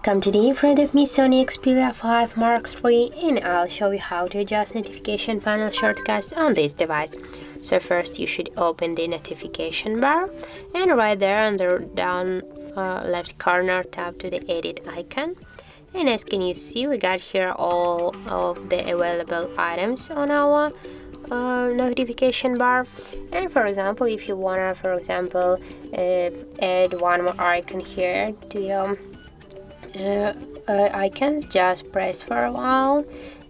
Welcome. Today in front of me SONY Xperia 5 Mark III, and I'll show you how to adjust notification panel shortcuts on this device. So first you should open the notification bar, and right there on the down left corner tap to the edit icon. And as can you see, we got here all of the available items on our notification bar. And for example, if you wanna add one more icon here to your icons, just press for a while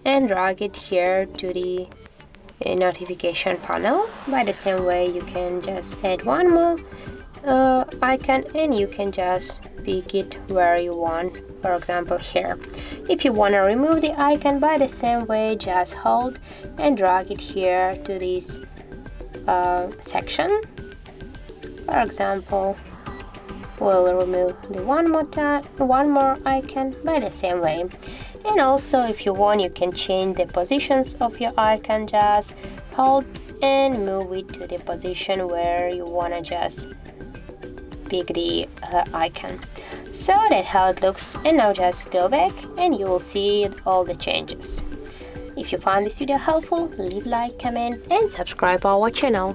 and drag it here to the notification panel. By the same way, you can just add one more icon and you can just pick it where you want, for example here. If you want to remove the icon, by the same way, just hold and drag it here to this section. For example, we'll remove the one more icon by the same way. And also, if you want, you can change the positions of your icon. Just hold and move it to the position where you want to just pick the icon. So that's how it looks. And now just go back and you will see all the changes. If you found this video helpful, leave a like, comment and subscribe our channel.